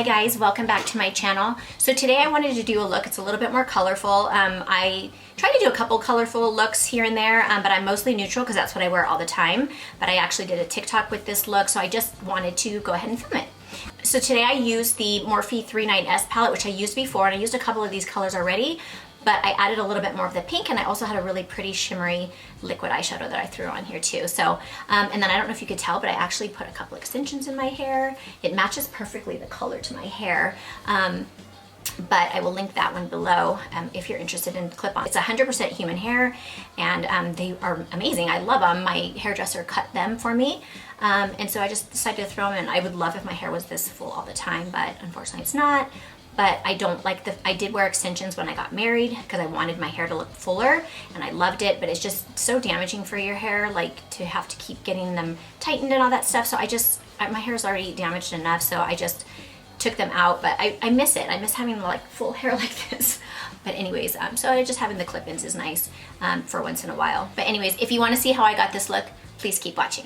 Hi guys, welcome back to my channel. So today I wanted to do a look, it's a little bit more colorful. I try to do a couple colorful looks here and there, but I'm mostly neutral because that's what I wear all the time. But I actually did a TikTok with this look, so I just wanted to go ahead and film it. So today I used the Morphe 39S palette, which I used before, and I used a couple of these colors already, but I added a little bit more of the pink, and I also had a really pretty shimmery liquid eyeshadow that I threw on here too. So, and then I don't know if you could tell, but I actually put a couple extensions in my hair. It matches perfectly the color to my hair. But I will link that one below if you're interested in clip-on. It's 100% human hair, and they are amazing. I love them. My hairdresser cut them for me, and so I just decided to throw them in. I would love if my hair was this full all the time, but unfortunately it's not. But I don't like I did wear extensions when I got married because I wanted my hair to look fuller, and I loved it, but it's just so damaging for your hair, like to have to keep getting them tightened and all that stuff. So my hair is already damaged enough, so I just took them out. But I miss it. I miss having like full hair like this. But anyways, so just having the clip-ins is nice for once in a while. But anyways, if you want to see how I got this look, please keep watching.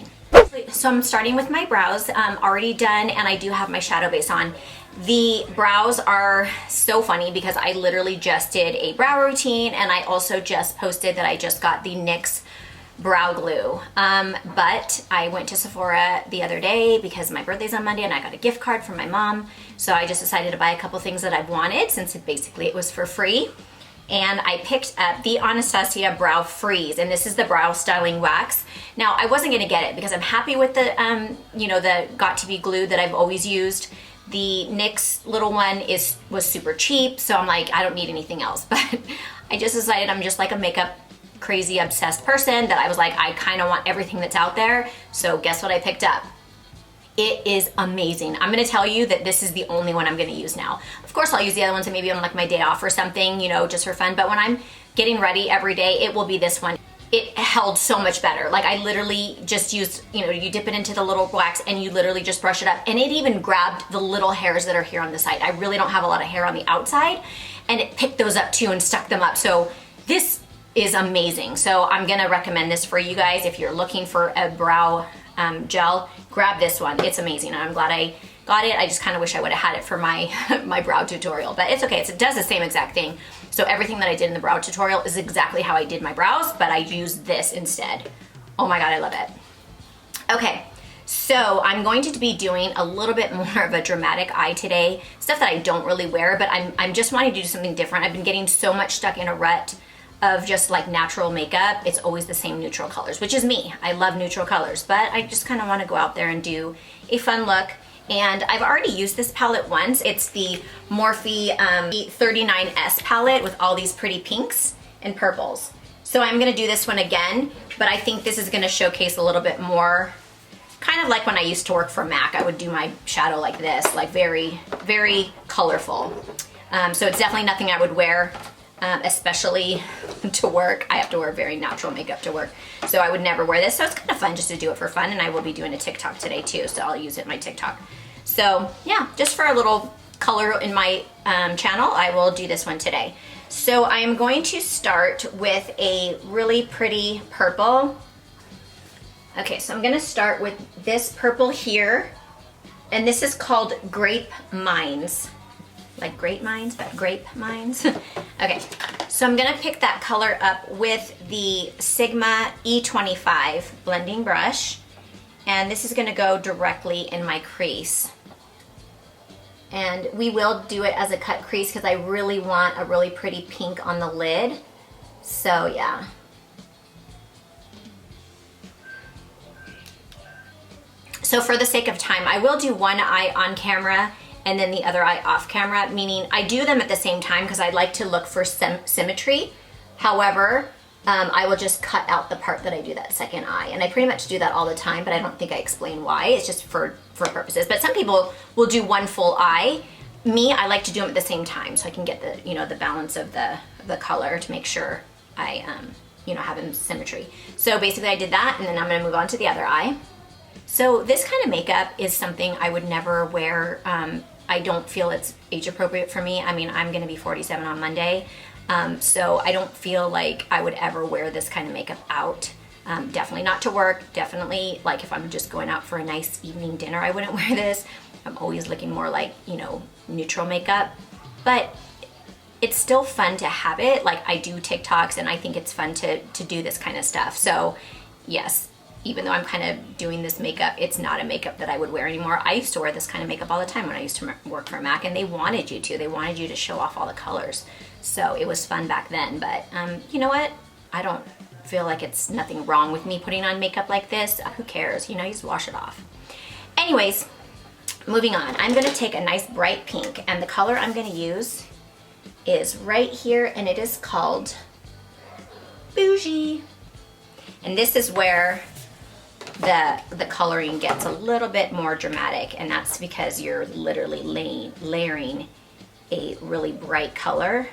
So I'm starting with my brows, already done, and I do have my shadow base on. The brows are so funny because I literally just did a brow routine, and I also just posted that I just got the Nyx brow glue. But I went to Sephora the other day because my birthday's on Monday and I got a gift card from my mom. So I just decided to buy a couple things that I wanted since it was for free. And I picked up the Anastasia Brow Freeze, and this is the brow styling wax. Now I wasn't gonna get it because I'm happy with the the Got To Be glue that I've always used. The NYX little one was super cheap, so I'm like, I don't need anything else. But I just decided I'm just like a makeup crazy obsessed person that I was like, I kind of want everything that's out there. So guess what I picked up? It is amazing. I'm gonna tell you that this is the only one I'm gonna use now. Of course, I'll use the other ones maybe on like my day off or something, just for fun. But when I'm getting ready every day, it will be this one. It held so much better. Like I literally just used, you dip it into the little wax and you literally just brush it up, and it even grabbed the little hairs that are here on the side. I really don't have a lot of hair on the outside, and it picked those up too and stuck them up. So this is amazing. So I'm gonna recommend this for you guys. If you're looking for a brow gel, grab this one. It's amazing. I'm glad I got it. I just kind of wish I would have had it for my my brow tutorial, but it's okay. It does the same exact thing. So everything that I did in the brow tutorial is exactly how I did my brows, but I used this instead. Oh my God, I love it. Okay, so I'm going to be doing a little bit more of a dramatic eye today, stuff that I don't really wear, but I'm just wanting to do something different. I've been getting so much stuck in a rut of just like natural makeup. It's always the same neutral colors, which is me. I love neutral colors, but I just kind of want to go out there and do a fun look. And I've already used this palette once. It's the Morphe 39S palette with all these pretty pinks and purples. So I'm gonna do this one again, but I think this is gonna showcase a little bit more, kind of like when I used to work for MAC. I would do my shadow like this, like very, very colorful. So it's definitely nothing I would wear, especially to work. I have to wear very natural makeup to work, so I would never wear this. So it's kind of fun just to do it for fun, and I will be doing a TikTok today too, so I'll use it in my TikTok. So yeah, just for a little color in my channel, I will do this one today. So I am going to start with a really pretty purple. Okay, so I'm gonna start with this purple here, and this is called Grape Mines. Like grape mines, but grape mines. Okay, so I'm gonna pick that color up with the Sigma E25 blending brush, and this is gonna go directly in my crease. And we will do it as a cut crease because I really want a really pretty pink on the lid. So yeah. So for the sake of time, I will do one eye on camera and then the other eye off camera, meaning I do them at the same time because I like to look for symmetry. However, I will just cut out the part that I do that second eye. And I pretty much do that all the time, but I don't think I explain why. It's just for purposes. But some people will do one full eye. Me, I like to do them at the same time so I can get the, the balance of the color to make sure I, have them symmetry. So basically I did that, and then I'm gonna move on to the other eye. So this kind of makeup is something I would never wear. I don't feel it's age appropriate for me. I mean, I'm gonna be 47 on Monday, so I don't feel like I would ever wear this kind of makeup out. Definitely not to work, definitely like if I'm just going out for a nice evening dinner, I wouldn't wear this. I'm always looking more like, you know, neutral makeup. But it's still fun to have it. Like, I do TikToks and I think it's fun to do this kind of stuff. So yes, even though I'm kind of doing this makeup, it's not a makeup that I would wear anymore. I used to wear this kind of makeup all the time when I used to work for MAC, and they wanted you to. They wanted you to show off all the colors. So it was fun back then. But you know what? I don't feel like it's nothing wrong with me putting on makeup like this. Who cares? You know, you just wash it off. Anyways, moving on. I'm gonna take a nice bright pink, and the color I'm gonna use is right here, and it is called Bougie. And this is where the coloring gets a little bit more dramatic, and that's because you're literally layering a really bright color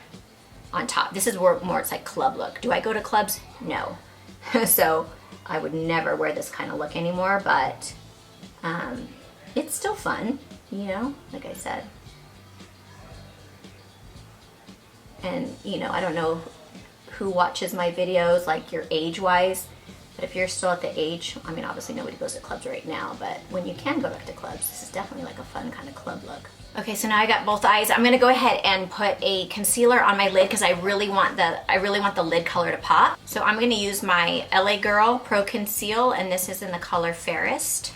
on top. This is where more it's like club look. Do I go to clubs? No. So I would never wear this kind of look anymore, but it's still fun, you know, like I said. And you know, I don't know who watches my videos, like your age-wise, but if you're still at the age, I mean, obviously nobody goes to clubs right now, but when you can go back to clubs, this is definitely like a fun kind of club look. Okay, so now I got both eyes. I'm gonna go ahead and put a concealer on my lid because I really want the lid color to pop. So I'm gonna use my LA Girl Pro Conceal, and this is in the color Fairest.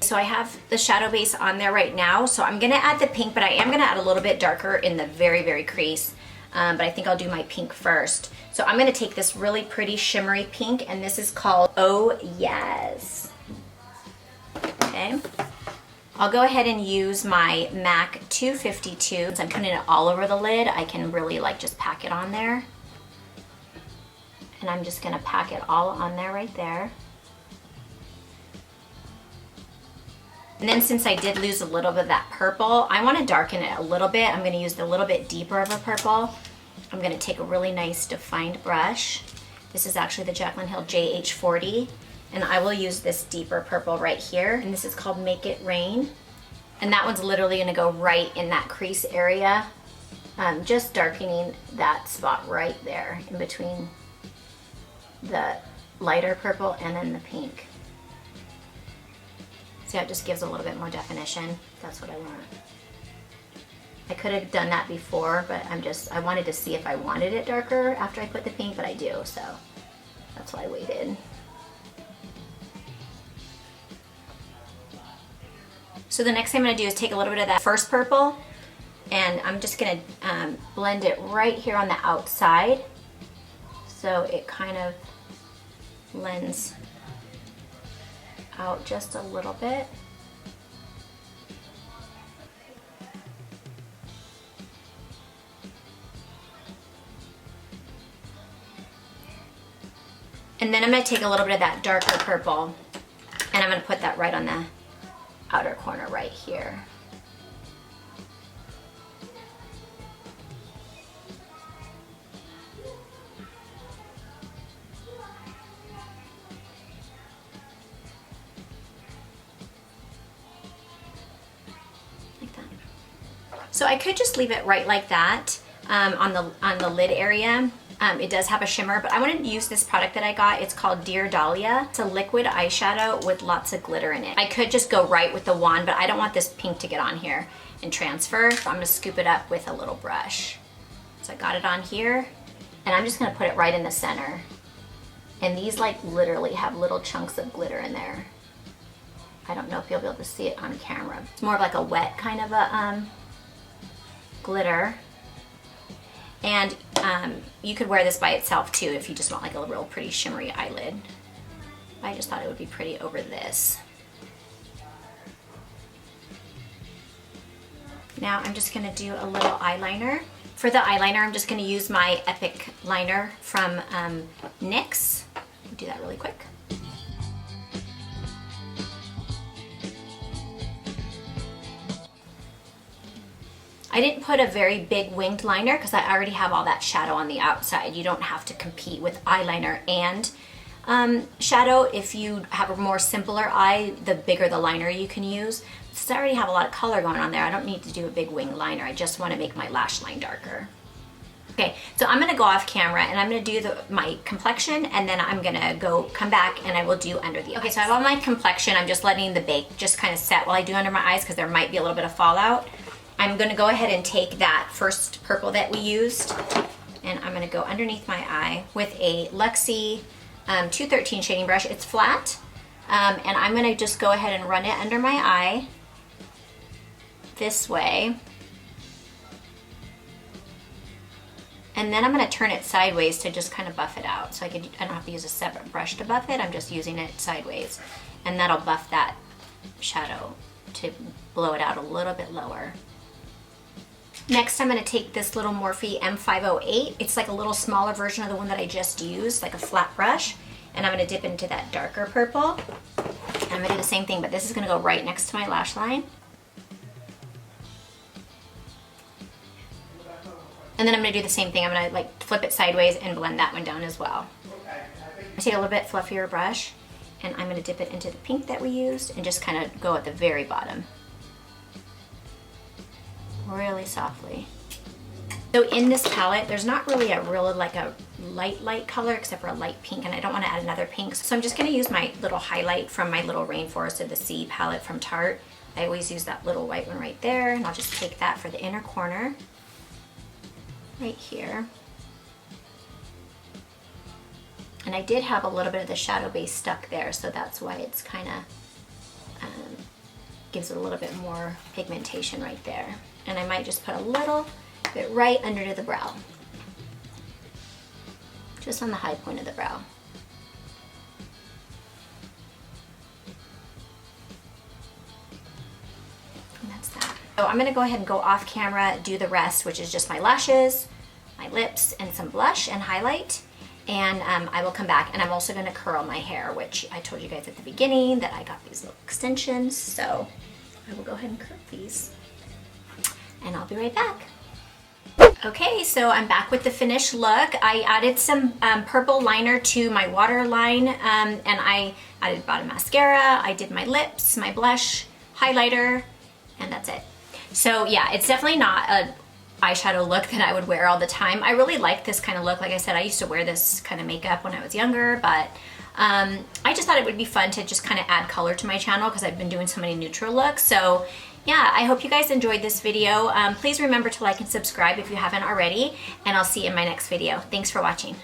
So I have the shadow base on there right now. So I'm gonna add the pink, but I am gonna add a little bit darker in the very, very crease. But I think I'll do my pink first. So I'm gonna take this really pretty shimmery pink, and this is called Oh Yes. Okay. I'll go ahead and use my MAC 252. Since I'm putting it all over the lid, I can really like just pack it on there. And I'm just gonna pack it all on there right there. And then since I did lose a little bit of that purple, I want to darken it a little bit. I'm going to use the little bit deeper of a purple. I'm going to take a really nice defined brush. This is actually the Jaclyn Hill JH40. And I will use this deeper purple right here. And this is called Make It Rain. And that one's literally going to go right in that crease area. Just darkening that spot right there in between the lighter purple and then the pink. See how it just gives a little bit more definition. That's what I want. I could have done that before, but I wanted to see if I wanted it darker after I put the pink, but I do, so that's why I waited. So the next thing I'm gonna do is take a little bit of that first purple, and I'm just gonna blend it right here on the outside, so it kind of blends out just a little bit. And then I'm going to take a little bit of that darker purple, and I'm going to put that right on the outer corner right here. So I could just leave it right like that on the lid area. It does have a shimmer, but I want to use this product that I got. It's called Dear Dahlia. It's a liquid eyeshadow with lots of glitter in it. I could just go right with the wand, but I don't want this pink to get on here and transfer. So I'm going to scoop it up with a little brush. So I got it on here, and I'm just going to put it right in the center. And these like literally have little chunks of glitter in there. I don't know if you'll be able to see it on camera. It's more of like a wet kind of a glitter. And you could wear this by itself too if you just want like a real pretty shimmery eyelid. I just thought it would be pretty over this. Now I'm just gonna do a little eyeliner. For the eyeliner, I'm just gonna use my Epic liner from NYX. I'll do that really quick. I didn't put a very big winged liner because I already have all that shadow on the outside. You don't have to compete with eyeliner and shadow. If you have a more simpler eye, the bigger the liner you can use. Since I already have a lot of color going on there, I don't need to do a big winged liner. I just want to make my lash line darker. Okay, so I'm gonna go off camera and I'm gonna do my complexion, and then I'm gonna come back and I will do under the eyes. Okay, so I have all my complexion. I'm just letting the bake just kind of set while I do under my eyes because there might be a little bit of fallout. I'm gonna go ahead and take that first purple that we used, and I'm gonna go underneath my eye with a Luxie 213 shading brush. It's flat, and I'm gonna just go ahead and run it under my eye this way. And then I'm gonna turn it sideways to just kind of buff it out. So I don't have to use a separate brush to buff it, I'm just using it sideways. And that'll buff that shadow to blow it out a little bit lower. Next, I'm gonna take this little Morphe M508. It's like a little smaller version of the one that I just used, like a flat brush. And I'm gonna dip into that darker purple. And I'm gonna do the same thing, but this is gonna go right next to my lash line. And then I'm gonna do the same thing. I'm gonna like flip it sideways and blend that one down as well. I take a little bit fluffier brush and I'm gonna dip it into the pink that we used and just kind of go at the very bottom. Really softly. So in this palette, there's not really a light color except for a light pink, and I don't wanna add another pink. So I'm just gonna use my little highlight from my little Rainforest of the Sea palette from Tarte. I always use that little white one right there, and I'll just take that for the inner corner. Right here. And I did have a little bit of the shadow base stuck there, so that's why it's kind of gives it a little bit more pigmentation right there. And I might just put a little bit right under the brow, just on the high point of the brow. And that's that. So I'm gonna go ahead and go off camera, do the rest, which is just my lashes, my lips, and some blush and highlight. And I will come back, and I'm also gonna curl my hair, which I told you guys at the beginning that I got these little extensions. So I will go ahead and curl these, and I'll be right back. Okay, so I'm back with the finished look. I added some purple liner to my waterline, and I bought a mascara, I did my lips, my blush, highlighter, and that's it. So yeah, it's definitely not a eyeshadow look that I would wear all the time. I really like this kind of look. Like I said, I used to wear this kind of makeup when I was younger, but I just thought it would be fun to just kind of add color to my channel because I've been doing so many neutral looks. So yeah, I hope you guys enjoyed this video. Please remember to like and subscribe if you haven't already, and I'll see you in my next video. Thanks for watching.